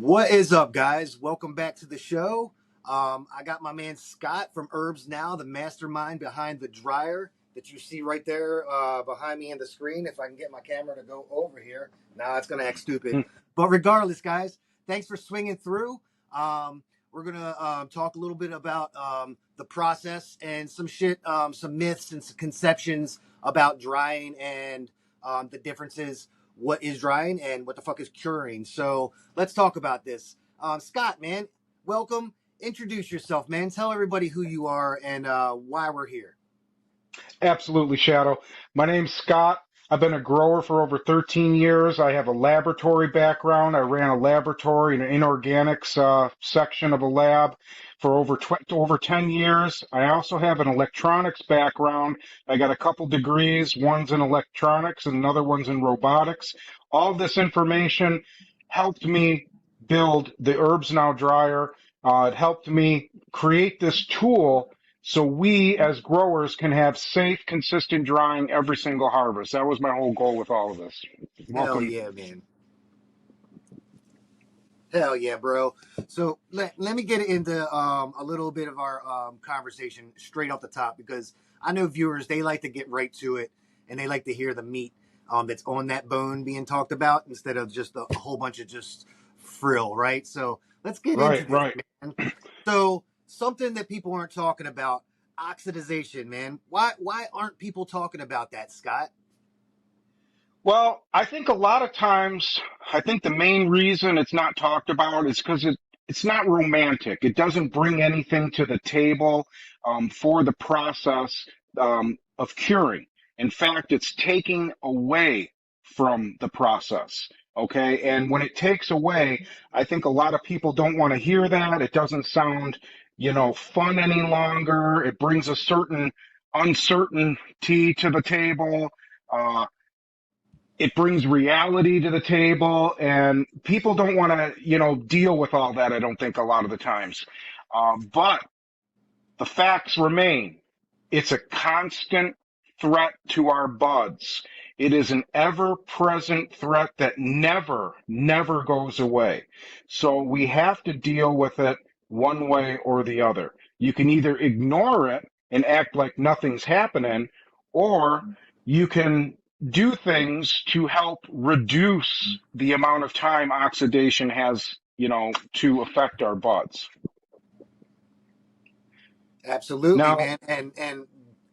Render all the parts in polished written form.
What is up, guys? Welcome back to the show. I got my man Scott from Herbs Now, the mastermind behind the dryer that you see right there behind me in the screen. If I can get my camera to go over here. Nah, it's going to act stupid. But regardless, guys, thanks for swinging through. We're going to talk a little bit about the process and some shit, some myths and some conceptions about drying and the differences. What is drying and what the fuck is curing? So let's talk about this. Scott, man, welcome. Introduce yourself, man. Tell everybody who you are and why we're here. Absolutely, Shadow. My name's Scott. I've been a grower for over 13 years. I have a laboratory background. I ran a laboratory in an inorganics section of a lab for over 10 years. I also have an electronics background. I got a couple degrees. One's in electronics and another one's in robotics. All this information helped me build the Herbs Now dryer. It helped me create this tool so we as growers can have safe, consistent drying every single harvest. That was my whole goal with all of this. Hell Welcome. yeah, man. Hell yeah, bro. So let me get into a little bit of our conversation straight off the top because I know viewers, they like to get right to it and they like to hear the meat that's on that bone being talked about instead of just a whole bunch of just frill, right? So let's get into Right, this, right. man. So something that people aren't talking about, oxidization, man. Why aren't people talking about that, Scott? Well, I think a lot of times, I think the main reason it's not talked about is because it's not romantic. It doesn't bring anything to the table for the process of curing. In fact, it's taking away from the process. Okay. And when it takes away, I think a lot of people don't want to hear that. It doesn't sound, fun any longer. It brings a certain uncertainty to the table. It brings reality to the table, and people don't want to, deal with all that. I don't think a lot of the times, but the facts remain. It's a constant threat to our buds. It is an ever-present threat that never goes away. So we have to deal with it one way or the other. You can either ignore it and act like nothing's happening, or you can do things to help reduce the amount of time oxidation has, to affect our buds. Absolutely, Now, man. And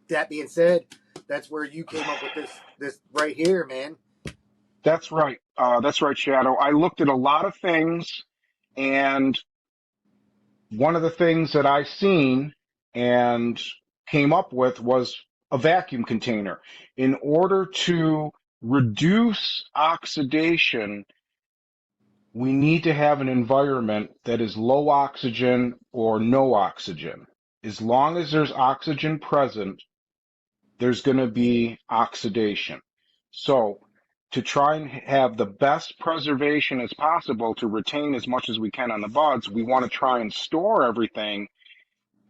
that being said, that's where you came up with this right here, man. that's right. That's right, Shadow. I looked at a lot of things, and one of the things that I seen and came up with was a vacuum container. In order to reduce oxidation, we need to have an environment that is low oxygen or no oxygen. As long as there's oxygen present, there's going to be oxidation. So, to try and have the best preservation as possible to retain as much as we can on the buds, we want to try and store everything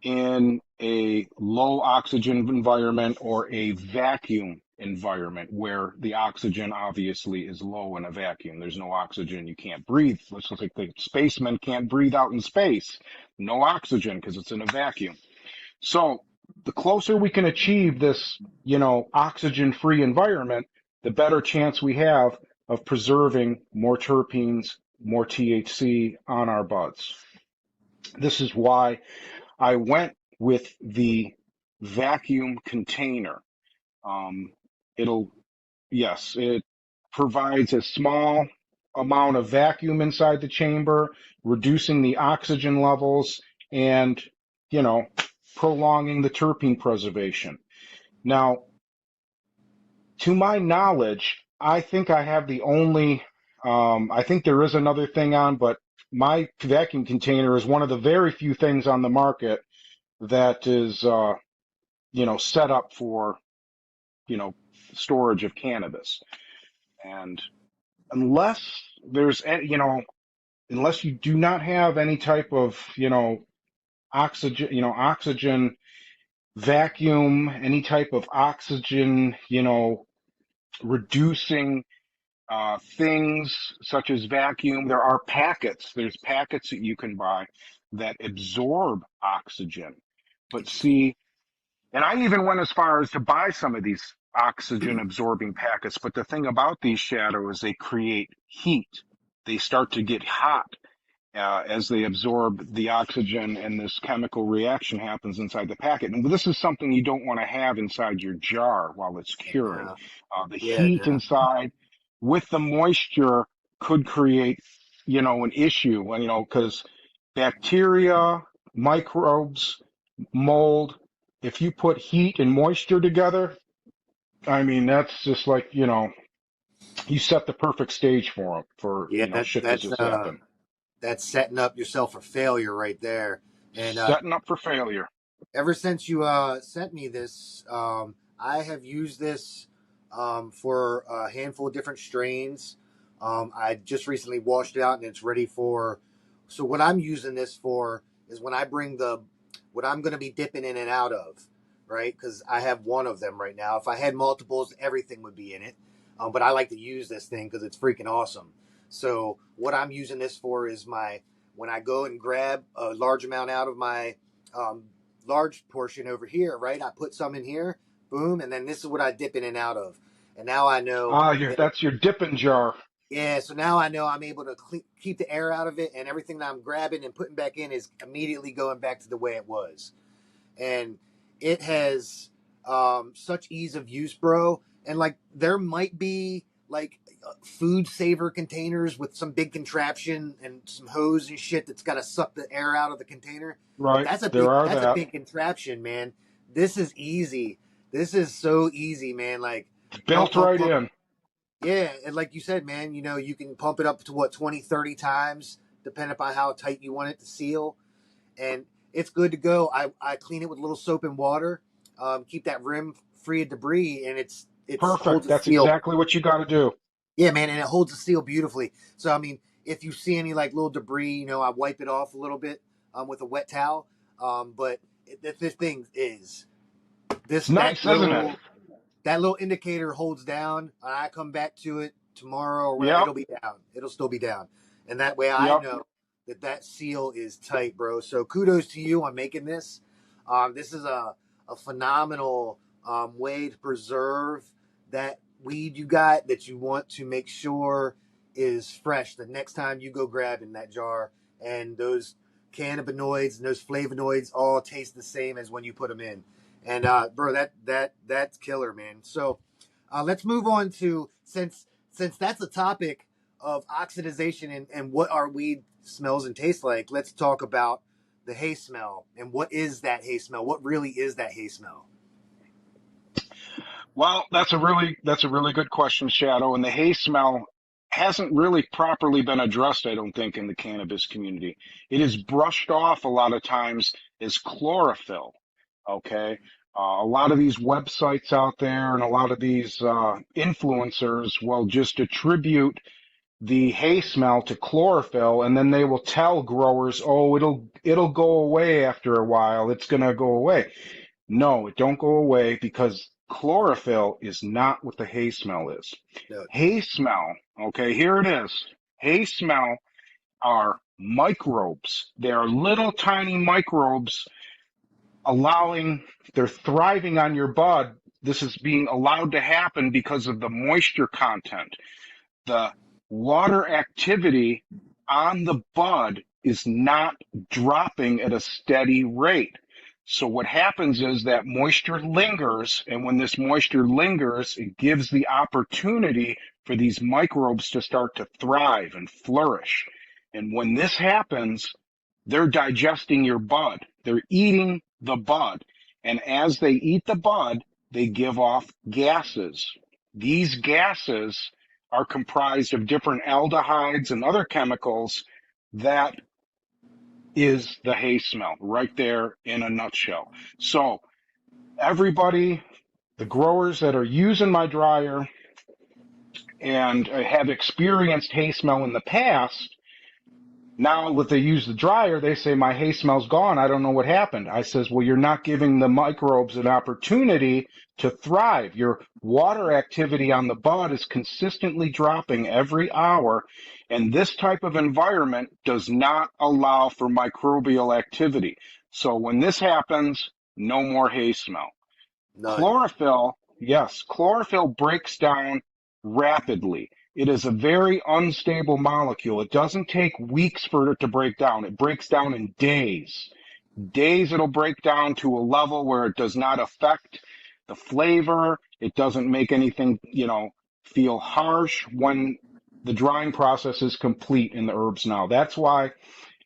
in a low oxygen environment or a vacuum environment where the oxygen obviously is low in a vacuum. There's no oxygen, you can't breathe. Let's look like the spacemen can't breathe out in space. No oxygen because it's in a vacuum. So the closer we can achieve this, oxygen-free environment, the better chance we have of preserving more terpenes, more THC on our buds. This is why I went with the vacuum container. Um, it'll, yes, it provides a small amount of vacuum inside the chamber, reducing the oxygen levels and, you know, prolonging the terpene preservation. Now, to my knowledge, I think I have the only, I think there is another thing on, but my vacuum container is one of the very few things on the market that is, set up for, you know, storage of cannabis. And unless there's, unless you do not have any type of, oxygen vacuum, any type of oxygen, reducing things such as vacuum. There are packets. There's packets that you can buy that absorb oxygen. But Interesting. see, and I even went as far as to buy some of these oxygen absorbing packets. But the thing about these shadows, they create heat. They start to get hot as they absorb the oxygen, and this chemical reaction happens inside the packet. And this is something you don't want to have inside your jar while it's curing. No. The Yeah, heat no. inside with the moisture could create, an issue, and, because bacteria, microbes, mold, if you put heat and moisture together, I mean, that's just like, you set the perfect stage for them for, Yeah, shit to just happen. that's setting up yourself for failure right there. And Setting up for failure. ever since you sent me this, I have used this for a handful of different strains. I just recently washed it out and it's ready for. So what I'm using this for is when I bring the what I'm going to be dipping in and out of, right? Because I have one of them right now. If I had multiples, everything would be in it. But I like to use this thing because it's freaking awesome. So what I'm using this for is my when I go and grab a large amount out of my um, large portion over here, right? I put some in here, boom, and then this is what I dip in and out of. And now I know that, That's your dipping jar. yeah, so now I know I'm able to keep the air out of it, and everything that I'm grabbing and putting back in is immediately going back to the way it was. And it has such ease of use, bro. And like, there might be like food saver containers with some big contraption and some hose and shit that's got to suck the air out of the container. Right. That's a There big are that's a that. big contraption, man. This is easy. This is so easy, man. Like It's pump, built pump, right pump. in. Yeah, and like you said, man, you can pump it up to what 20, 30 times, depending upon how tight you want it to seal, and it's good to go. I clean it with a little soap and water, keep that rim free of debris, and it's holds Perfect. a That's seal. exactly what you got to do. Yeah, man, and it holds a seal beautifully. So I mean, if you see any like little debris, I wipe it off a little bit with a wet towel. But this thing is this It's nice, isn't it? that little indicator holds down. I come back to it tomorrow or whatever, Yep. it'll be down. It'll still be down, and that way I Yep. know that seal is tight, bro. So kudos to you on making this. This is a phenomenal way to preserve that weed you got that you want to make sure is fresh the next time you go grab in that jar, and those cannabinoids and those flavonoids all taste the same as when you put them in. And bro, that's killer, man. So let's move on to since that's a topic of oxidization and what our weed smells and tastes like. Let's talk about the hay smell and what is that hay smell? What really is that hay smell? Well, that's a really good question, Shadow. And the hay smell hasn't really properly been addressed, I don't think, in the cannabis community. It is brushed off a lot of times as chlorophyll. Okay. A lot of these websites out there and a lot of these influencers will just attribute the hay smell to chlorophyll, and then they will tell growers, "Oh, it'll go away after a while. It's gonna go away." No, it don't go away because chlorophyll is not what the hay smell is. No, Hay smell, okay, here it is. Hay smell are microbes. They are little tiny microbes allowing, they're thriving on your bud. This is being allowed to happen because of the moisture content. The water activity on the bud is not dropping at a steady rate. So what happens is that moisture lingers, and when this moisture lingers, it gives the opportunity for these microbes to start to thrive and flourish. And when this happens, they're digesting your bud. They're eating the bud. And as they eat the bud, they give off gases. These gases are comprised of different aldehydes and other chemicals. That is the hay smell right there in a nutshell. So everybody, the growers that are using my dryer and have experienced hay smell in the past, Now that they use the dryer, they say my hay smell's gone. I don't know what happened. I says, well, you're not giving the microbes an opportunity to thrive. Your water activity on the bud is consistently dropping every hour, and this type of environment does not allow for microbial activity. So when this happens, no more hay smell. None. Chlorophyll, yes, chlorophyll breaks down rapidly. It is a very unstable molecule. It doesn't take weeks for it to break down. It breaks down in days. Days it'll break down to a level where it does not affect the flavor. It doesn't make anything, feel harsh when the drying process is complete in the herbs now. That's why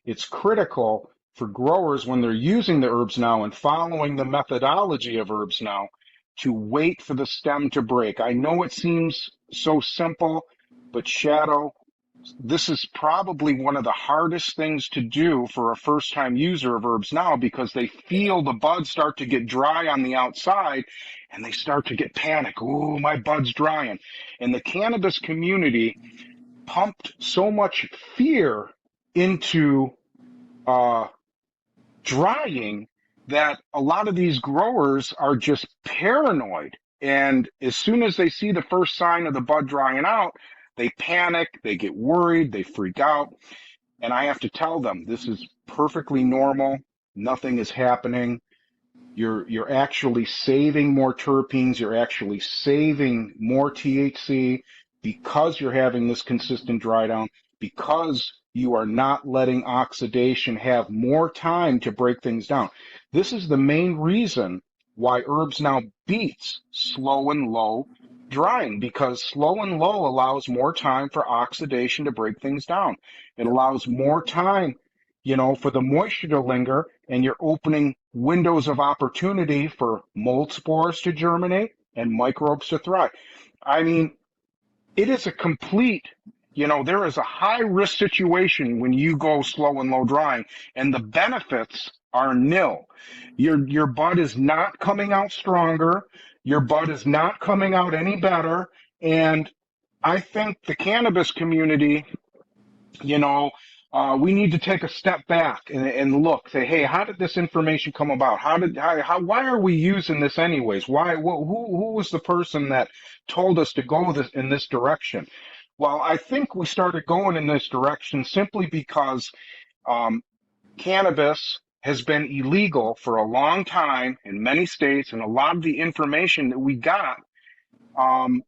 it's critical for growers when they're using the herbs now and following the methodology of herbs now to wait for the stem to break. I know it seems so simple, but Shadow, this is probably one of the hardest things to do for a first time user of herbs now because they feel the buds start to get dry on the outside and they start to get panic. Oh, my bud's drying. And the cannabis community pumped so much fear into uh, drying that a lot of these growers are just paranoid. And as soon as they see the first sign of the bud drying out, they panic, they get worried, they freak out. And I have to tell them this is perfectly normal. Nothing is happening. You're actually saving more terpenes, you're actually saving more THC because you're having this consistent dry down, because you are not letting oxidation have more time to break things down. This is the main reason why herbs now beats slow and low drying, because slow and low allows more time for oxidation to break things down. It Yep. allows more time, for the moisture to linger, and you're opening windows of opportunity for mold spores to germinate and microbes to thrive. I mean, it is a complete, there is a high risk situation when you go slow and low drying, and the benefits are nil. Your bud is not coming out stronger. Your bud is not coming out any better. And I think the cannabis community, you know, we need to take a step back and look, say, hey, how did this information come about? Why are we using this anyways? Who was the person that told us to go in this direction? Well, I think we started going in this direction simply because um, cannabis has been illegal for a long time in many states, and a lot of the information that we got um,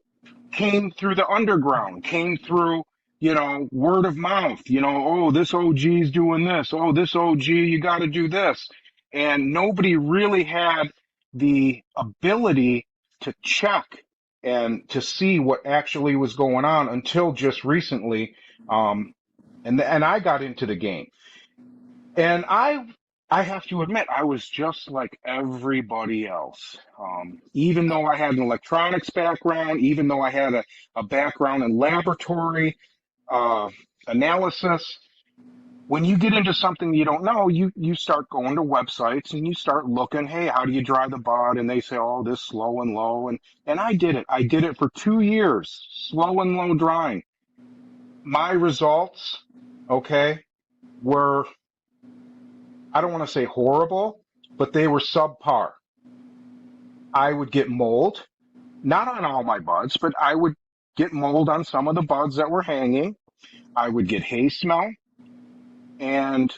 came through the underground, came through, word of mouth, oh, this OG is doing this. Oh, this OG, you got to do this. And nobody really had the ability to check and to see what actually was going on until just recently. And I got into the game. And I have to admit, I was just like everybody else. Even though I had an electronics background, even though I had a background in laboratory uh, analysis, when you get into something you don't know, you start going to websites and you start looking, hey, how do you dry the bud? And they say, oh, this slow and low. And I did it. I did it for 2 years, slow and low drying. My results, okay, were, I don't want to say horrible, but they were subpar. I would get mold, not on all my buds, but I would get mold on some of the buds that were hanging. I would get hay smell, and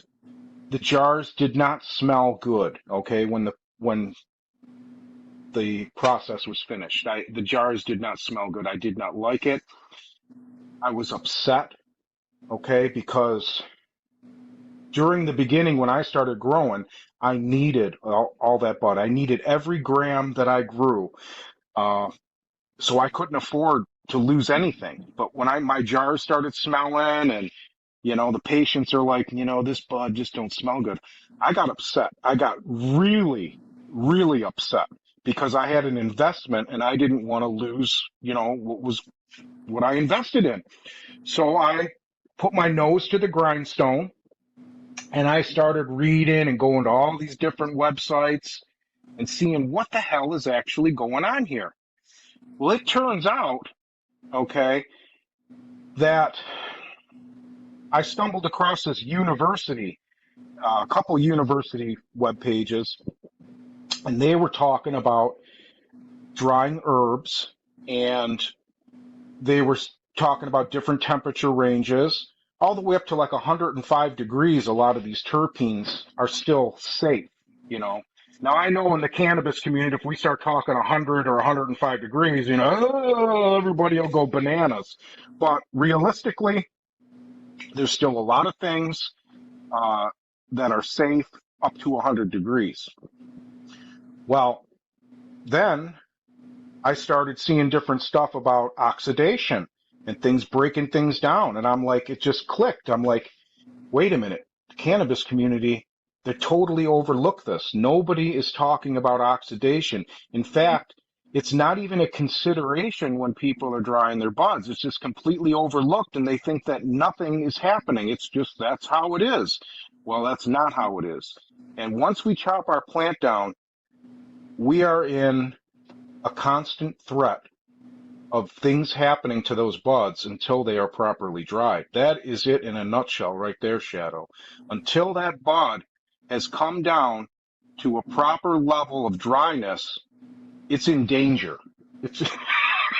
the jars did not smell good. Okay, when the process was finished, the jars did not smell good. I did not like it. I was upset. Okay, because during the beginning when I started growing, I needed all that bud. I needed every gram that I grew. Uh, so I couldn't afford to lose anything. But when my jars started smelling and, the patients are like, this bud just don't smell good. I got upset. I got really, really upset because I had an investment and I didn't want to lose, what I invested in. So I put my nose to the grindstone and I started reading and going to all these different websites and seeing what the hell is actually going on here. Well, it turns out, okay, that I stumbled across this university, a couple university web pages, and they were talking about drying herbs, and they were talking about different temperature ranges, all the way up to like 105 degrees. A lot of these terpenes are still safe, you know. Now I know in the cannabis community, if we start talking 100 or 105 degrees, oh, everybody will go bananas. But realistically, there's still a lot of things uh, that are safe up to 100 degrees. Well, then I started seeing different stuff about oxidation and things breaking things down. And I'm like, it just clicked. I'm like, wait a minute, the cannabis community, they totally overlook this. Nobody is talking about oxidation. In fact, it's not even a consideration when people are drying their buds. It's just completely overlooked, and they think that nothing is happening. It's just that's how it is. Well, that's not how it is. And once we chop our plant down, we are in a constant threat of things happening to those buds until they are properly dried. That is it in a nutshell right there, Shadow. Until that bud has come down to a proper level of dryness, it's in danger. It's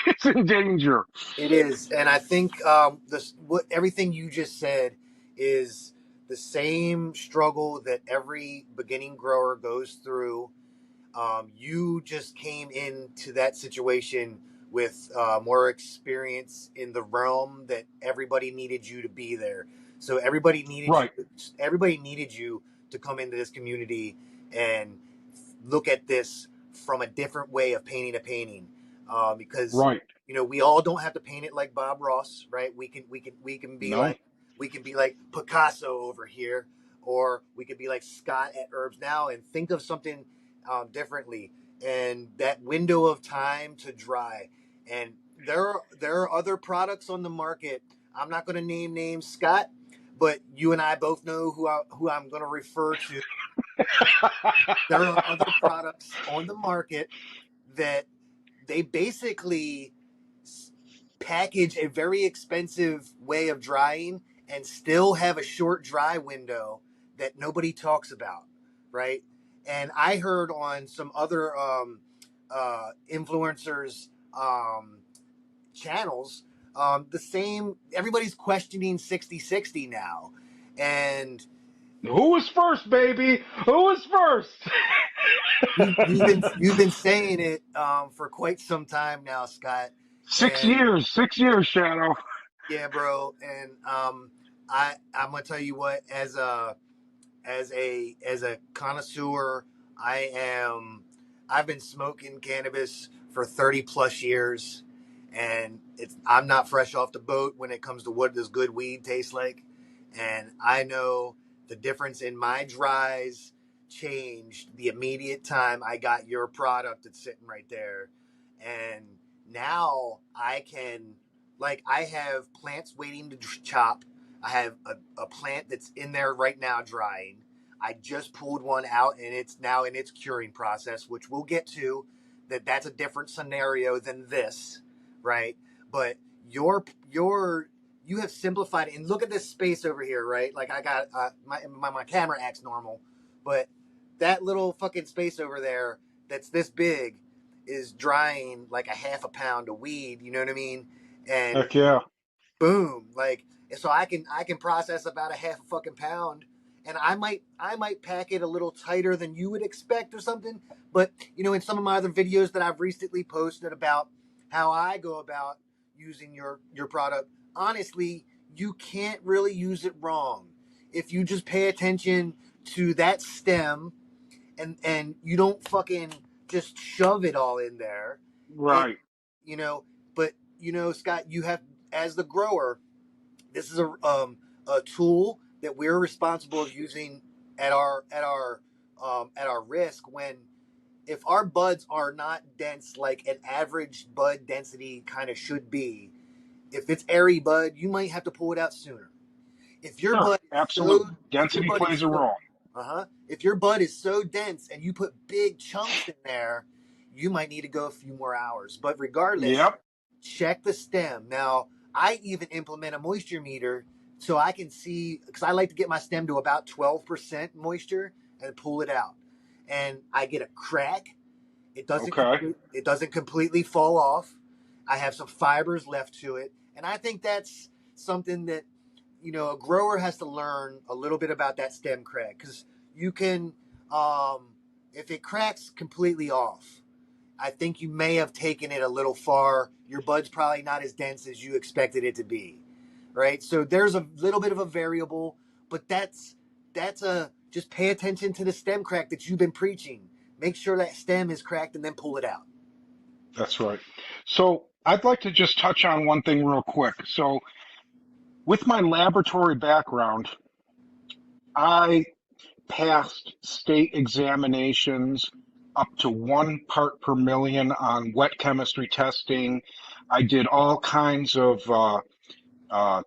it's in danger. It is, and I think this what everything you just said is the same struggle that every beginning grower goes through. You just came into that situation with more experience in the realm that everybody needed you to be there. So everybody needed you. Right, Everybody needed you to come into this community and look at this from a different way of painting a painting, because right. we all don't have to paint it like Bob Ross, right? We can be No, like Picasso over here, or we could be like Scott at Herbs Now and think of something differently, and that window of time to dry. And there are other products on the market. I'm not going to name names, Scott, but you and I both know who I'm going to refer to. There are other products on the market that they basically package a very expensive way of drying and still have a short dry window that nobody talks about, right? And I heard on some other influencers channels the same. Everybody's questioning 60/60 now, and who was first, baby? Who was first? you've been saying it for quite some time now, Scott. Six And years, 6 years, Shadow. yeah, bro. And I'm gonna tell you what, as a connoisseur, I am. I've been smoking cannabis for 30 plus years, and I'm not fresh off the boat when it comes to what does good weed taste like. And I know the difference in my dries changed the immediate time I got your product that's sitting right there. And now I have plants waiting to chop. I have a plant that's in there right now drying. I just pulled one out and it's now in its curing process, which we'll get to. That's a different scenario than this, right? But your you have simplified it. And look at this space over here, right? Like I got my camera acts normal, but that little fucking space over there that's this big is drying like a half a pound of weed. You know what I mean? And Heck yeah. boom, like so I can process about a half a fucking pound, and I might pack it a little tighter than you would expect or something. But in some of my other videos that I've recently posted about how I go about using your product, honestly, you can't really use it wrong if you just pay attention to that stem, and you don't fucking just shove it all in there. It Right. you know but Scott, you have, as the grower, this is a tool that we're responsible of using at our risk. When if our buds are not dense like an average bud density kind of should be, if it's airy bud, you might have to pull it out sooner. if your Sure. bud is so Absolutely. if your Density bud is plays a so role. if your bud is so dense and you put big chunks in there, you might need to go a few more hours. But regardless, Yep. check the stem. Now, I even implement a moisture meter so I can see, because I like to get my stem to about 12% moisture and pull it out, and I get a crack. Okay. It doesn't completely fall off. I have some fibers left to it, and I think that's something that a grower has to learn a little bit about that stem crack, because you can, if it cracks completely off, I think you may have taken it a little far. Your bud's probably not as dense as you expected it to be, right? So there's a little bit of a variable, but that's a just pay attention to the stem crack that you've been preaching. Make sure that stem is cracked and then pull it out. That's right. So I'd like to just touch on one thing real quick. So with my laboratory background, I passed state examinations up to 1 part per million on wet chemistry testing. I did all kinds of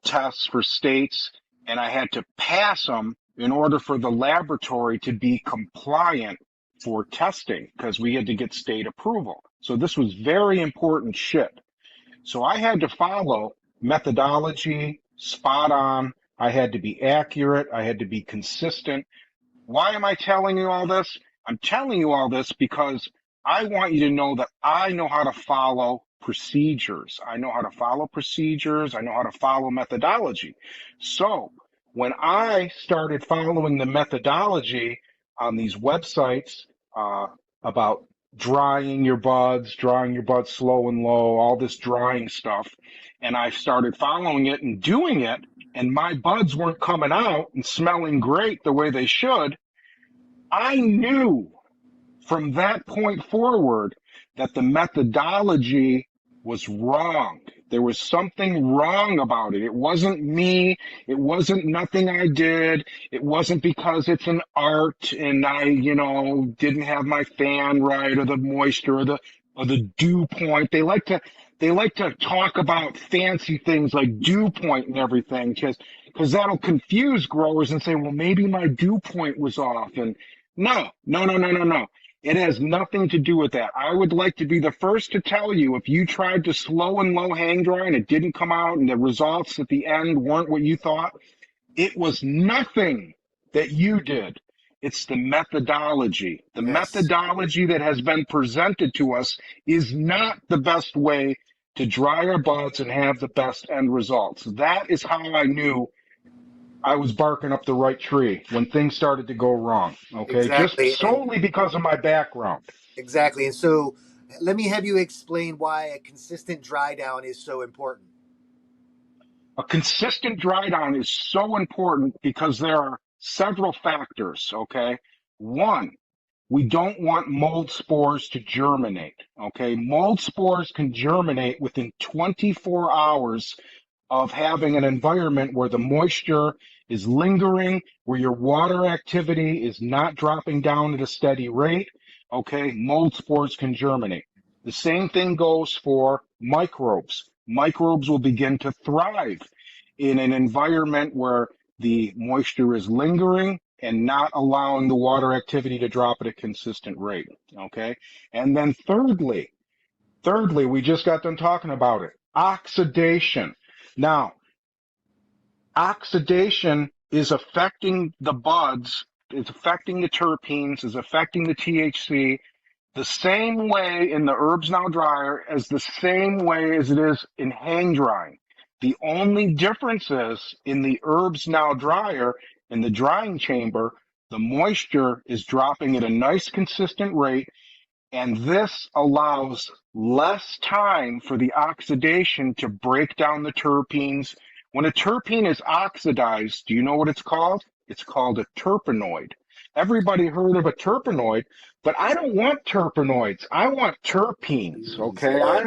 tests for states, and I had to pass them in order for the laboratory to be compliant for testing because we had to get state approval. So this was very important shit. So I had to follow methodology, spot on. I had to be accurate. I had to be consistent. Why am I telling you all this? I'm telling you all this because I want you to know that I know how to follow procedures. I know how to follow procedures. I know how to follow methodology. So when I started following the methodology on these websites about drying your buds slow and low, all this drying stuff, and I started following it and doing it, and my buds weren't coming out and smelling great the way they should, I knew from that point forward that the methodology was wrong. There was something wrong about it. It wasn't me. It wasn't nothing I did. It wasn't because it's an art and I, didn't have my fan right or the moisture or the dew point. They like to talk about fancy things like dew point and everything because that'll confuse growers and say, well, maybe my dew point was off. And no, no, no, no, no, no. It has nothing to do with that. I would like to be the first to tell you if you tried to slow and low hang dry and it didn't come out and the results at the end weren't what you thought, it was nothing that you did. It's the methodology. The Yes, methodology that has been presented to us is not the best way to dry our buds and have the best end results. That is how I knew I was barking up the right tree when things started to go wrong. Okay. Just exactly, and solely because of my background. exactly. And so, let me have you explain why a consistent dry down is so important. A consistent dry down is so important because there are several factors. Okay. One, we don't want mold spores to germinate. Okay. Mold spores can germinate within 24 hours of having an environment where the moisture is lingering, where your water activity is not dropping down at a steady rate. Okay. Mold spores can germinate. The same thing goes for microbes. Microbes will begin to thrive in an environment where the moisture is lingering and not allowing the water activity to drop at a consistent rate. Okay. And then thirdly, we just got done talking about it. Oxidation. Now, oxidation is affecting the buds, is affecting the terpenes, is affecting the THC the same way in the herbs now dryer as the same way as it is in hang drying. The only difference is in the herbs now dryer, in the drying chamber, the moisture is dropping at a nice consistent rate, and this allows less time for the oxidation to break down the terpenes. When a terpene is oxidized, do you know what it's called? It's called a terpenoid. Everybody heard of a terpenoid, but I don't want terpenoids. I want terpenes, okay? Yeah, I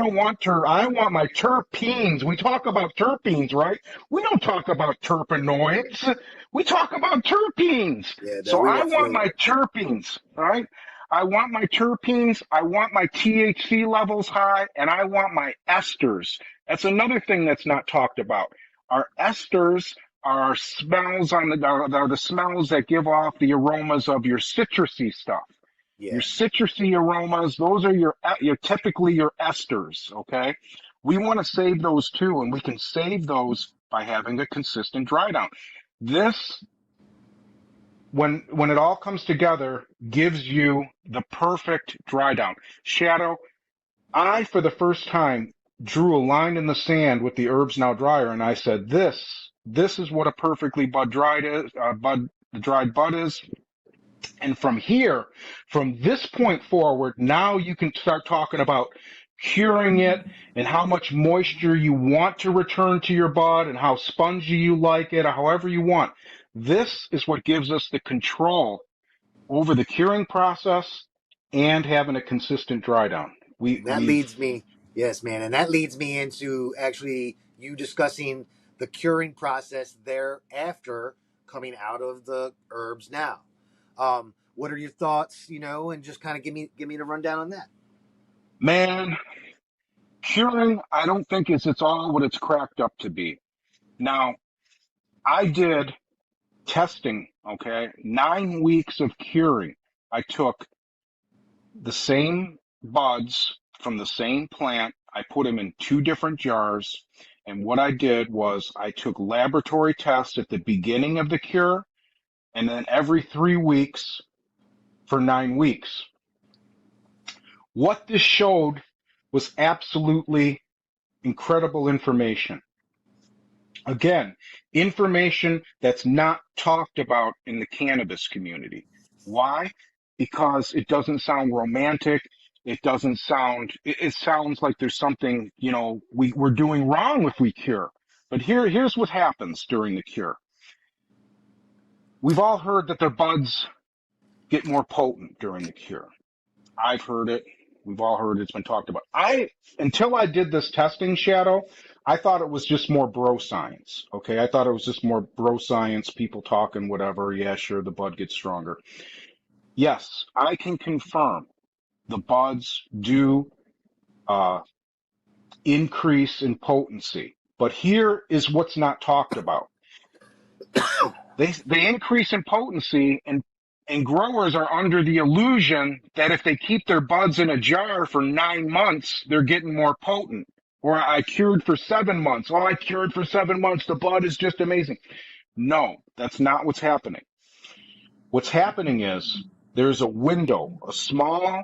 want my terpenes. We talk about terpenes, right? We don't talk about terpenoids. We talk about terpenes. yeah, no, So we I were want my familiar. terpenes, all right? I want my terpenes, I want my THC levels high, and I want my esters. That's another thing that's not talked about. Our esters are smells are the smells that give off the aromas of your citrusy stuff. Your Yeah, citrusy aromas, those are your typically your esters, okay? We want to save those too, and we can save those by having a consistent dry down. This, when it all comes together, gives you the perfect dry down. Shadow, I, for the first time, drew a line in the sand with the Herbs Now dryer, and I said, this is what a perfectly dried bud is. And from here, from this point forward, now you can start talking about curing it and how much moisture you want to return to your bud and how spongy you like it, or however you want. This is what gives us the control over the curing process and having a consistent dry down. And that leads me, yes, man, and that leads me into actually you discussing the curing process thereafter coming out of the Herbs Now. What are your thoughts, and just kind of give me the rundown on that. Man, curing, I don't think it's all what it's cracked up to be. Now, I did testing, okay? 9 weeks of curing. I took the same buds from the same plant. I put them in two different jars. And what I did was I took laboratory tests at the beginning of the cure and then every 3 weeks for 9 weeks. What this showed was absolutely incredible information. Again, information that's not talked about in the cannabis community. Why? Because it doesn't sound romantic. It sounds like there's something, we're doing wrong if we cure. But here's what happens during the cure. We've all heard that their buds get more potent during the cure. I've heard it. We've all heard it's been talked about. Until I did this testing, Shadow, I thought it was just more bro science. Okay. I thought it was just more bro science, people talking, whatever. Yeah, sure. The bud gets stronger. Yes, I can confirm the buds do, increase in potency, but here is what's not talked about. They increase in potency and growers are under the illusion that if they keep their buds in a jar for 9 months, they're getting more potent. Or I cured for 7 months. Oh, I cured for 7 months. The bud is just amazing. No, that's not what's happening. What's happening is there's a window, a small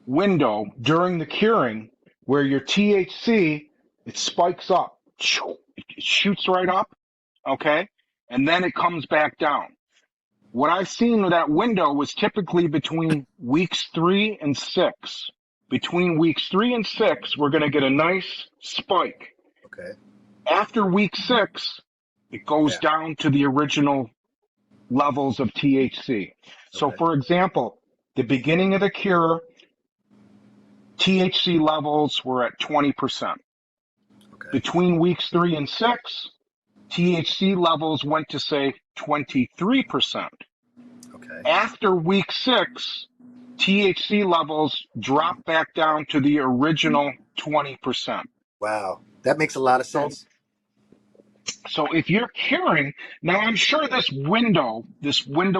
window during the curing where your THC, it spikes up. It shoots right up. Okay. And then it comes back down. What I've seen with that window was typically between weeks 3 and 6. Between weeks 3 and 6, we're going to get a nice spike. Okay. After week 6, it goes Yeah. down to the original levels of THC. So, Okay. for example, the beginning of the cure, THC levels were at 20%. Okay. Between weeks 3 and 6, THC levels went to, say, 23%. Okay. After week 6, THC levels drop back down to the original 20%. Wow, that makes a lot of So, sense. so if you're curing, now I'm sure this window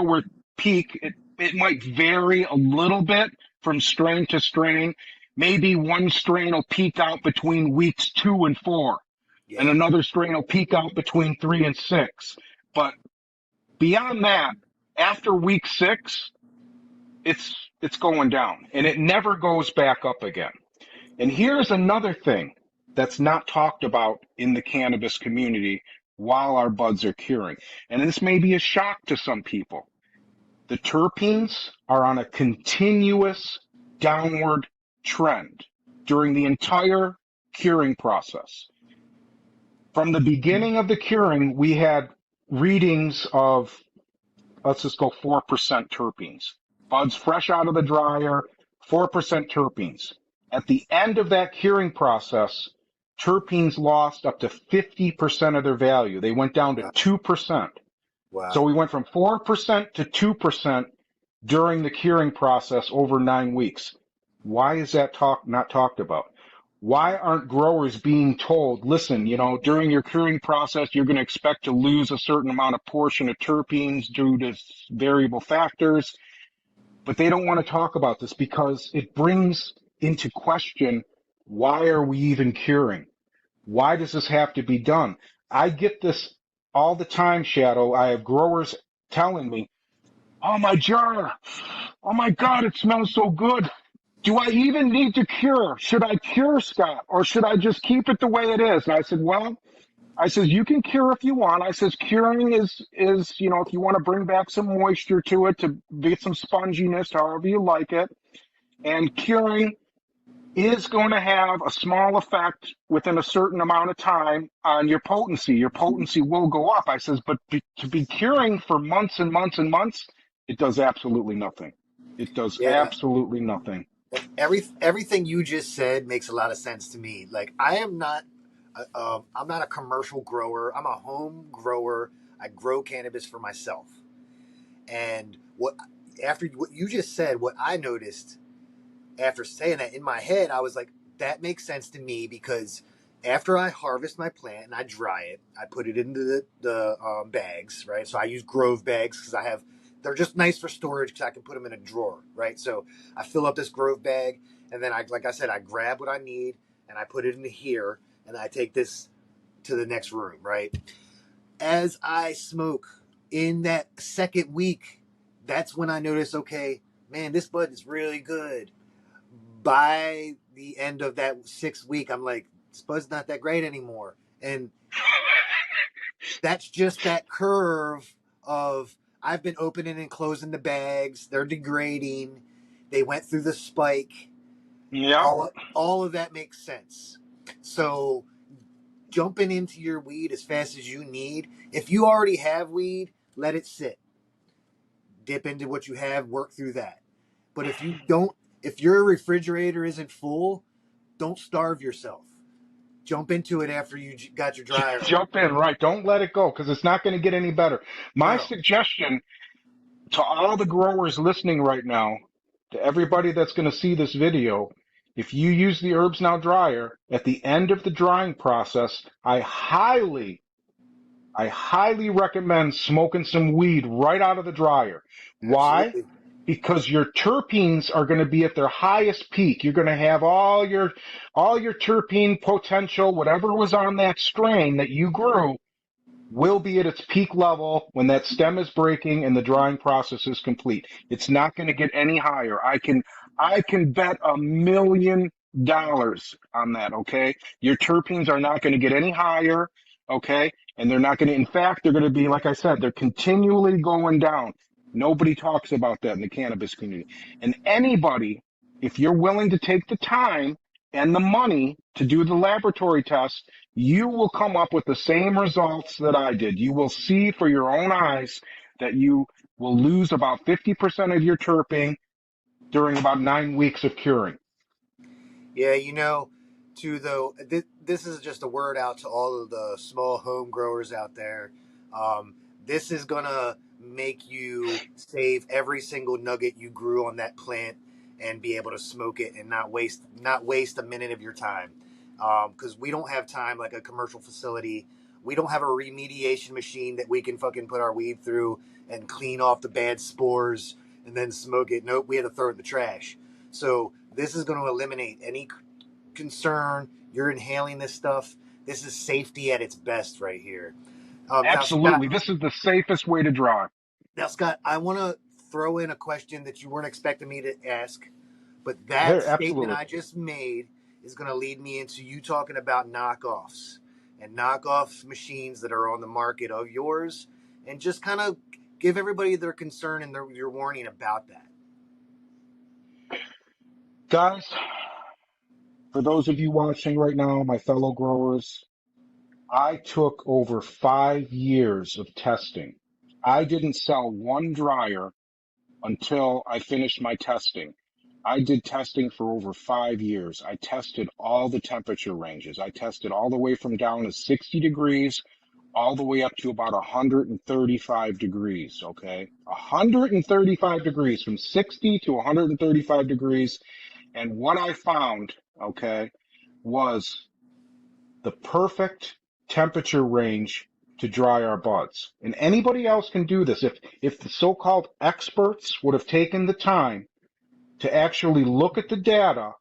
where peak, it might vary a little bit from strain to strain. Maybe one strain will peak out between weeks 2 and 4, and Yeah. another strain will peak out between 3 and 6. But beyond that, after week 6, it's going down and it never goes back up again. And here's another thing that's not talked about in the cannabis community while our buds are curing. And this may be a shock to some people. The terpenes are on a continuous downward trend during the entire curing process. From the beginning of the curing, we had readings of, let's just go 4% terpenes. Buds fresh out of the dryer, 4% terpenes. At the end of that curing process, terpenes lost up to 50% of their value. They went down to Wow. 2%. So Wow. we went from 4% to 2% during the curing process over 9 weeks. Why is that not talked about? Why aren't growers being told, listen, during your curing process, you're going to expect to lose a certain amount of portion of terpenes due to variable factors, but they don't want to talk about this because it brings into question, why are we even curing? Why does this have to be done? I get this all the time, Shadow. I have growers telling me, "Oh, my jar. Oh my God, it smells so good. Do I even need to cure? Should I cure, Scott, or should I just keep it the way it is?" And I said, well, I says, you can cure if you want. I says, curing is, if you want to bring back some moisture to it to get some sponginess, however you like it. And curing is going to have a small effect within a certain amount of time on your potency. Your potency will go up. I says, but to be curing for months and months and months, it does absolutely nothing. It does Yeah, absolutely nothing. everything you just said makes a lot of sense to me. Like I'm not a commercial grower. I'm a home grower. I grow cannabis for myself. And what after what you just said, what I noticed after saying that in my head, I was like, that makes sense to me because after I harvest my plant and I dry it, I put it into the bags, right? So I use Grove bags because they're just nice for storage because I can put them in a drawer, right? So I fill up this Grove bag and then like I said, I grab what I need and I put it into here and I take this to the next room, right? As I smoke in that second week, that's when I notice, okay, man, this bud is really good. By the end of that 6 week, I'm like, this bud's not that great anymore. And that's just that curve of I've been opening and closing the bags, they're degrading, they went through the spike. Yep. All of that makes sense. So jumping into your weed as fast as you need. If you already have weed, let it sit. Dip into what you have, work through that. But if you don't, if your refrigerator isn't full, don't starve yourself. Jump into it after you got your dryer open. Jump in, right? Don't let it go because it's not going to get any better. My No. suggestion to all the growers listening right now, to everybody that's going to see this video, if you use the Herbs Now dryer at the end of the drying process, I highly recommend smoking some weed right out of the dryer. Why? Absolutely. Because your terpenes are going to be at their highest peak. You're going to have all your terpene potential, whatever was on that strain that you grew, will be at its peak level when that stem is breaking and the drying process is complete. It's not going to get any higher. I can bet $1 million on that, okay? Your terpenes are not going to get any higher, okay? And they're not going to, in fact, they're going to be, like I said, they're continually going down. Nobody talks about that in the cannabis community. And anybody, if you're willing to take the time and the money to do the laboratory test, you will come up with the same results that I did. You will see for your own eyes that you will lose about 50% of your terpene during about 9 weeks of curing. Yeah, to though this is just a word out to all of the small home growers out there. Um, this is gonna make you save every single nugget you grew on that plant and be able to smoke it and not waste a minute of your time. Because we don't have time like a commercial facility. We don't have a remediation machine that we can fucking put our weed through and clean off the bad spores and then smoke it. Nope, we had to throw it in the trash. So this is going to eliminate any concern. You're inhaling this stuff. This is safety at its best right here. Now, Scott. Absolutely. This is the safest way to dry. Now, Scott, I want to throw in a question that you weren't expecting me to ask, but that There, statement absolutely. I just made is going to lead me into you talking about knockoffs and knockoff machines that are on the market of yours, and just kind of give everybody their concern and your warning about that. Guys, for those of you watching right now, my fellow growers, I took over 5 years of testing. I didn't sell one dryer until I finished my testing. I did testing for over 5 years. I tested all the temperature ranges. I tested all the way from down to 60 degrees all the way up to about 135 degrees, okay? 135 degrees, from 60 to 135 degrees. And what I found, okay, was the perfect temperature range to dry our buds. And anybody else can do this. If the so-called experts would have taken the time to actually look at the data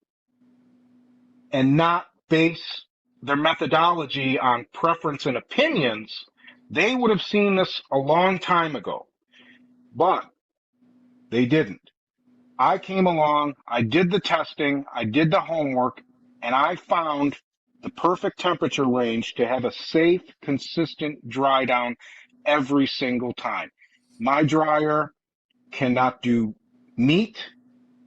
and not base their methodology on preference and opinions, they would have seen this a long time ago, but they didn't. I came along, I did the testing, I did the homework, and I found the perfect temperature range to have a safe, consistent dry down every single time. My dryer cannot do meat,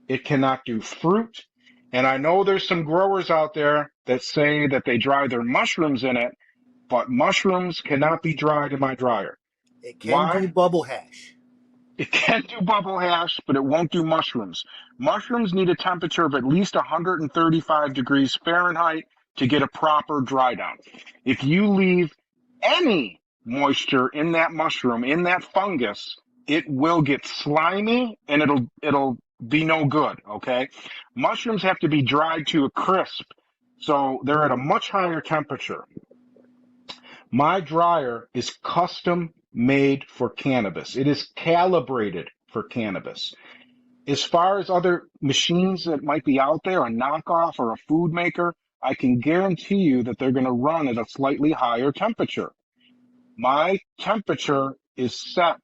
it cannot do fruit, and I know there's some growers out there that say that they dry their mushrooms in it, but mushrooms cannot be dried in my dryer. It can do Why? bubble hash. It can do bubble hash, but it won't do mushrooms. Mushrooms need a temperature of at least 135 degrees Fahrenheit to get a proper dry down. If you leave any moisture in that mushroom, in that fungus, it will get slimy and it'll be no good, okay? Mushrooms have to be dried to a crisp, so they're at a much higher temperature. My dryer is custom made for cannabis. It is calibrated for cannabis. As far as other machines that might be out there, a knockoff or a food maker, I can guarantee you that they're going to run at a slightly higher temperature. My temperature is set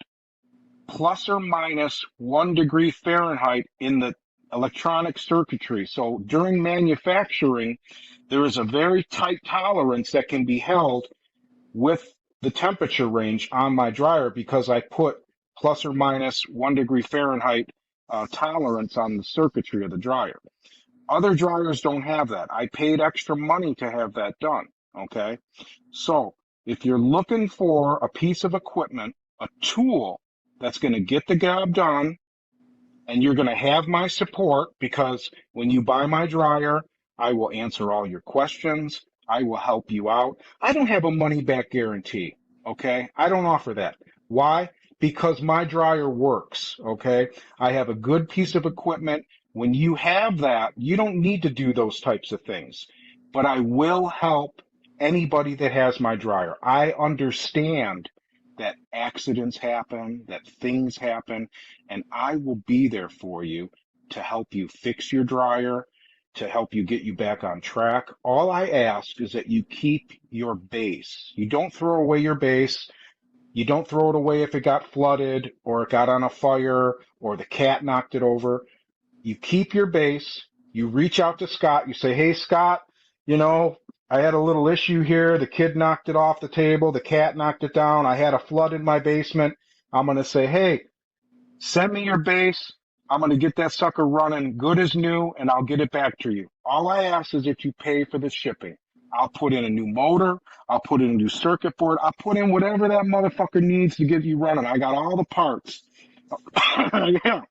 plus or minus 1 degree Fahrenheit in the electronic circuitry. So during manufacturing, there is a very tight tolerance that can be held with the temperature range on my dryer because I put plus or minus 1 degree Fahrenheit tolerance on the circuitry of the dryer. Other dryers don't have that. I paid extra money to have that done. Okay. So if you're looking for a piece of equipment, a tool that's going to get the job done, and you're going to have my support because when you buy my dryer, I will answer all your questions. I will help you out. I don't have a money back guarantee. Okay. I don't offer that. Why? Because my dryer works. Okay. I have a good piece of equipment. When you have that, you don't need to do those types of things, but I will help anybody that has my dryer. I understand that accidents happen, that things happen, and I will be there for you to help you fix your dryer, to help you get you back on track. All I ask is that you keep your base. You don't throw away your base. You don't throw it away if it got flooded or it got on a fire or the cat knocked it over. You keep your base. You reach out to Scott. You say, hey, Scott, you know, I had a little issue here. The kid knocked it off the table. The cat knocked it down. I had a flood in my basement. I'm going to say, hey, send me your base. I'm going to get that sucker running good as new, and I'll get it back to you. All I ask is that you pay for the shipping. I'll put in a new motor. I'll put in a new circuit board. I'll put in whatever that motherfucker needs to get you running. I got all the parts. Yeah,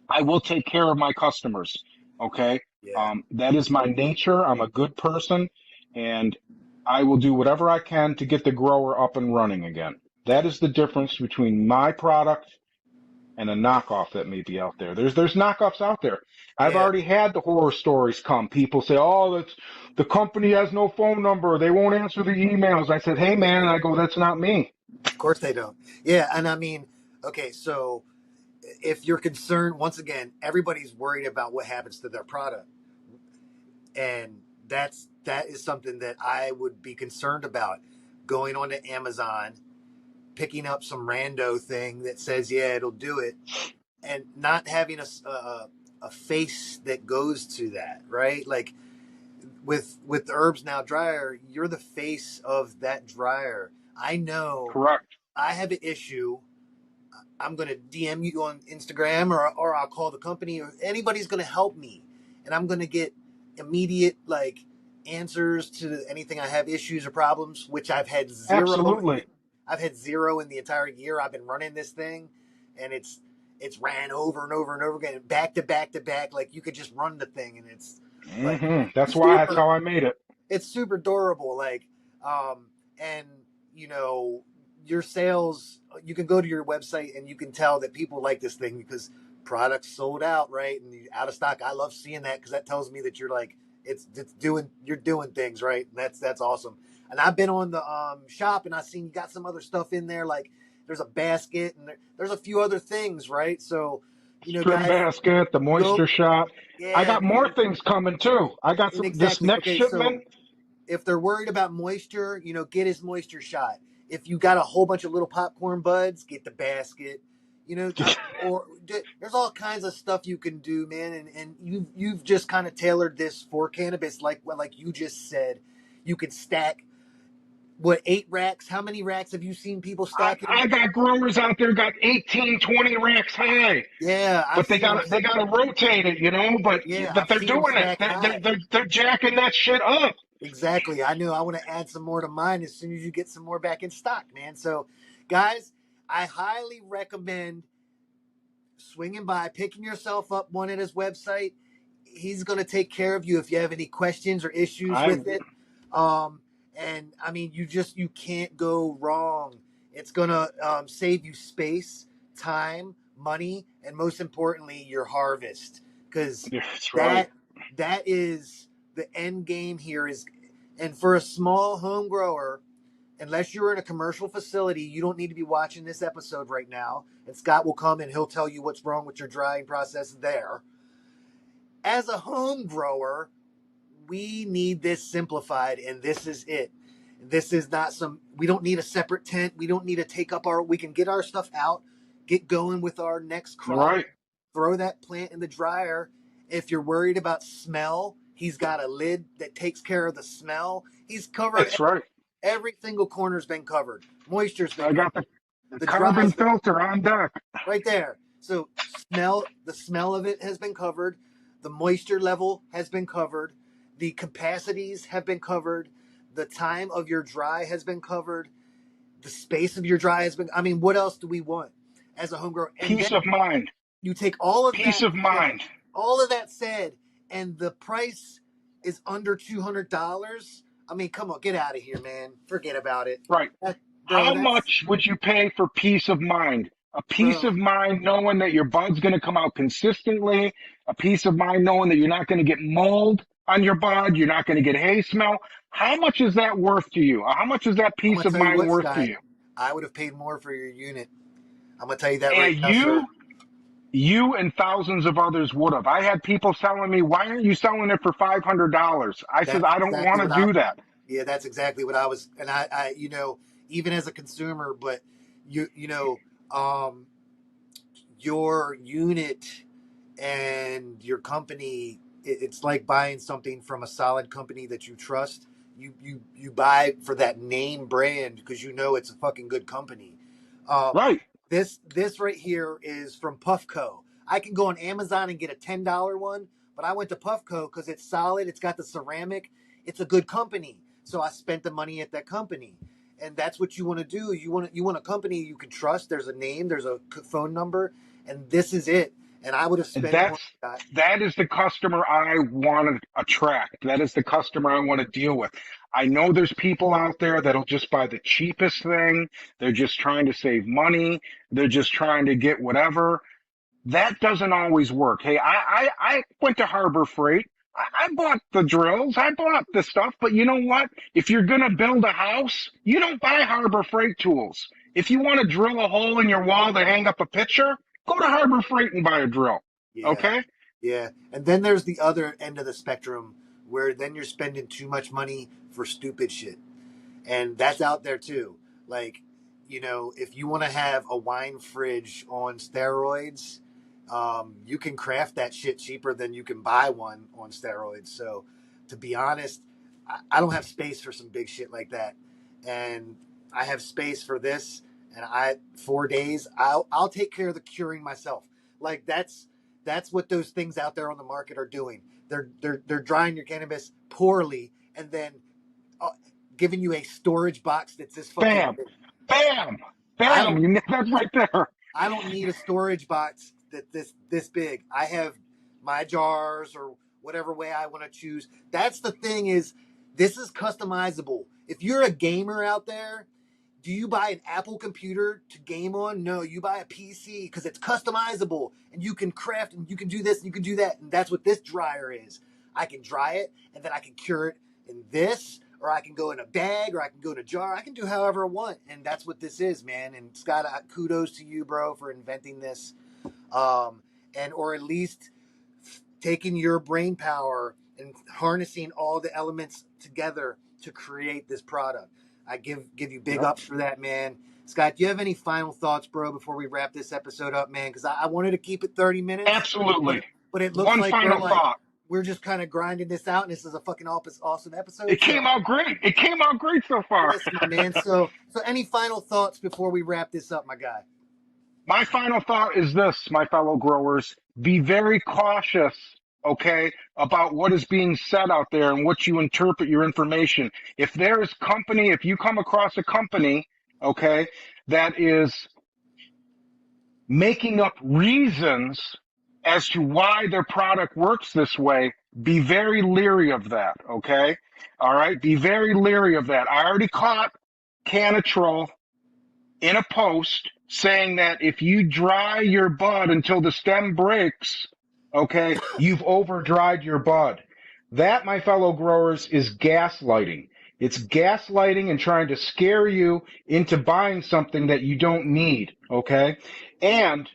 I will take care of my customers. Okay. Yeah. That is my nature. I'm a good person, and I will do whatever I can to get the grower up and running again. That is the difference between my product and a knockoff that may be out there. There's knockoffs out there. I've Yeah. already had the horror stories come. People say, "Oh, that's the company has no phone number. They won't answer the emails." I said, "Hey, man," and I go, "That's not me." Of course they don't. Yeah, and I mean, okay, so if you're concerned, once again, everybody's worried about what happens to their product, and that is something that I would be concerned about. Going onto Amazon, picking up some rando thing that says, "Yeah, it'll do it," and not having a face that goes to that, right? Like with the Herbs Now dryer, you're the face of that dryer. I know Correct. I have an issue. I'm gonna DM you on Instagram, or I'll call the company, or anybody's gonna help me, and I'm gonna get immediate like answers to anything I have issues or problems, which I've had zero. Absolutely. I've had zero in the entire year I've been running this thing, and it's ran over and over and over again, back to back to back. Like you could just run the thing, and it's like That's why that's super how I made it. it's super durable. Like, and you know, your sales, you can go to your website and you can tell that people like this thing because products sold out, right? And out of stock. I love seeing that because that tells me that you're like, it's doing, you're doing things right. And that's awesome. And I've been on the shop and I seen you got some other stuff in there. Like there's a basket and there's a few other things, right? So, you know, String guys, basket, the go, moisture shot. I yeah, got more man. things coming too. I got And some this exactly. next Okay, so shipment. if they're worried about moisture, get his moisture shot. If you got a whole bunch of little popcorn buds, get the basket. Or there's all kinds of stuff you can do, man. And you've just kind of tailored this for cannabis, like you just said. You could stack what 8 racks? How many racks have you seen people stacking? I got growers out there got 18, 20 racks high, Yeah, I've but they seen them. got to rotate it, But Yeah, but I've they're seen them doing it. stack high. They're jacking that shit up. Exactly. I know. I want to add some more to mine as soon as you get some more back in stock, man. So, guys, I highly recommend swinging by, picking yourself up one at his website. He's going to take care of you if you have any questions or issues I with it. Um, and I mean, you can't go wrong. It's going to save you space, time, money, and most importantly, your harvest. Because That's right. that that is the end game here is, and for a small home grower, unless you're in a commercial facility, you don't need to be watching this episode right now. And Scott will come and he'll tell you what's wrong with your drying process there. As a home grower, we need this simplified, and this is it. This is not we don't need a separate tent. We don't need to take up we can get our stuff out, get going with our next crop, Right. throw that plant in the dryer. If you're worried about smell, he's got a lid that takes care of the smell. He's covered That's right. every single corner's been covered. Moisture's been I covered. got the The carbon dry's been filter on deck. right there. So the smell of it has been covered. The moisture level has been covered. The capacities have been covered. The time of your dry has been covered. The space of your dry has been. I mean, what else do we want as a home grower? And then Peace of mind. you take all of Peace that of said, mind. and the price is under $200. I mean, come on, get out of here, man. Forget about it, Right. bro. How much would you pay for peace of mind? A peace Bro. of mind knowing that your bud's going to come out consistently, a peace of mind knowing that you're not going to get mold on your bud, you're not going to get hay smell. How much is that worth to you? How much is that I'm peace gonna of tell you mind what, worth to Scott. you? I would have paid more for your unit. I'm gonna tell you that right And now, sir. you and thousands of others would have. I had people telling me, why aren't you selling it for $500? I said, That's I don't exactly want to what I. do that. Yeah, that's exactly what I was. And even as a consumer, but you know, um, your unit and your company, it's like buying something from a solid company that you trust. You buy for that name brand because you know it's a fucking good company. um, Right. this right here is from Puffco. I can go on Amazon and get a $10 one, but I went to Puffco because it's solid, it's got the ceramic, it's a good company, so I spent the money at that company. And that's what you want to do. You want a company you can trust. There's a name, there's a phone number, and this is it. And I would have And spent more. Scott. that is the customer I want to attract. That is the customer I want to deal with. I know there's people out there that'll just buy the cheapest thing. They're just trying to save money. They're just trying to get whatever. That doesn't always work. Hey, I went to Harbor Freight. I bought the drills. I bought the stuff. But you know what? If you're going to build a house, you don't buy Harbor Freight tools. If you want to drill a hole in your wall to hang up a picture, go to Harbor Freight and buy a drill. Yeah, Okay? yeah. And then there's the other end of the spectrum where then you're spending too much money for stupid shit. And that's out there too. Like, if you want to have a wine fridge on steroids, you can craft that shit cheaper than you can buy one on steroids. So, to be honest, I don't have space for some big shit like that, and I have space for this. And 4 days, I'll take care of the curing myself. Like that's what those things out there on the market are doing. They're drying your cannabis poorly and then uh, giving you a storage box that's this fucking Bam, big. bam, I bam. don't That's right there. I don't need a storage box that this big. I have my jars or whatever way I want to choose. That's the thing is this is customizable. If you're a gamer out there, do you buy an Apple computer to game on? No, you buy a PC because it's customizable and you can craft and you can do this and you can do that. And that's what this dryer is. I can dry it and then I can cure it in this, or I can go in a bag, or I can go in a jar. I can do however I want. And that's what this is, man. And Scott, kudos to you, bro, for inventing this. And or at least taking your brain power and harnessing all the elements together to create this product. I give you big Yep. ups for that, man. Scott, do you have any final thoughts, bro, before we wrap this episode up, man? Because I wanted to keep it 30 minutes, Absolutely. but it looks One like final thought. we're just kind of grinding this out, and this is a fucking awesome episode. It So came out great. It came out great so far. yes, my man. So any final thoughts before we wrap this up, my guy? My final thought is this, my fellow growers, be very cautious, okay, about what is being said out there and what you interpret your information. If you come across a company, okay, that is making up reasons as to why their product works this way, be very leery of that, okay? All right, be very leery of that. I already caught Canatrol in a post saying that if you dry your bud until the stem breaks, okay, you've over dried your bud. That, my fellow growers, is gaslighting. It's gaslighting and trying to scare you into buying something that you don't need, okay? And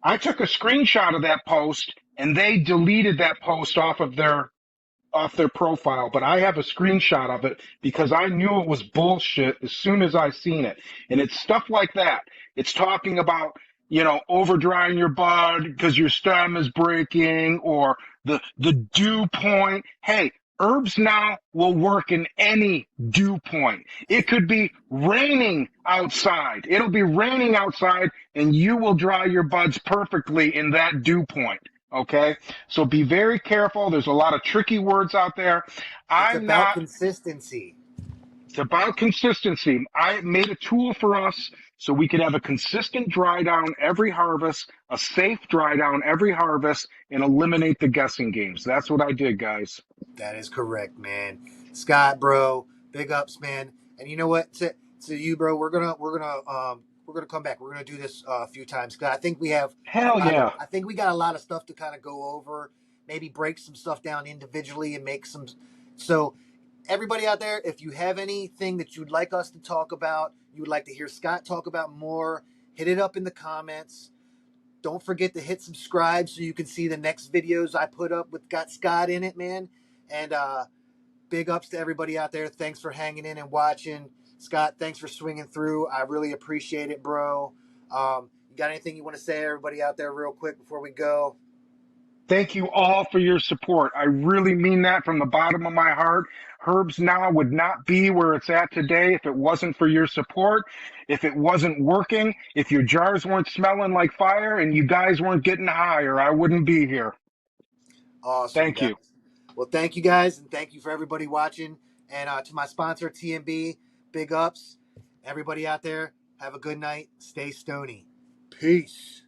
I took a screenshot of that post and they deleted that post off their profile, but I have a screenshot of it because I knew it was bullshit as soon as I seen it. And it's stuff like that. It's talking about, over drying your bud because your stem is breaking or the dew point. Hey, herbs now will work in any dew point. It could be raining outside. It'll be raining outside and you will dry your buds perfectly in that dew point. Okay, so be very careful. There's a lot of tricky words out there. It's I'm about not, consistency. it's about consistency. I made a tool for us so we could have a consistent dry down every harvest, a safe dry down every harvest, and eliminate the guessing games. That's what I did, guys. That is correct, man. Scott, bro, big ups, man. And you know what? To you, bro, we're gonna come back. We're gonna do this a few times. Cause I think we have a Hell lot of. yeah. I think we got a lot of stuff to kind of go over. Maybe break some stuff down individually and make some. So everybody out there, if you have anything that you'd like us to talk about, you would like to hear Scott talk about more, hit it up in the comments. Don't forget to hit subscribe so you can see the next videos I put up with got Scott in it, man. And big ups to everybody out there. Thanks for hanging in and watching. Scott, thanks for swinging through. I really appreciate it, bro. You got anything you want to say to everybody out there real quick before we go? Thank you all for your support. I really mean that from the bottom of my heart. Herbs Now would not be where it's at today if it wasn't for your support, if it wasn't working, if your jars weren't smelling like fire and you guys weren't getting higher, I wouldn't be here. Awesome, Thank guys. you. Well, thank you guys, and thank you for everybody watching. And to my sponsor, TMB, big ups. Everybody out there, have a good night. Stay stony. Peace.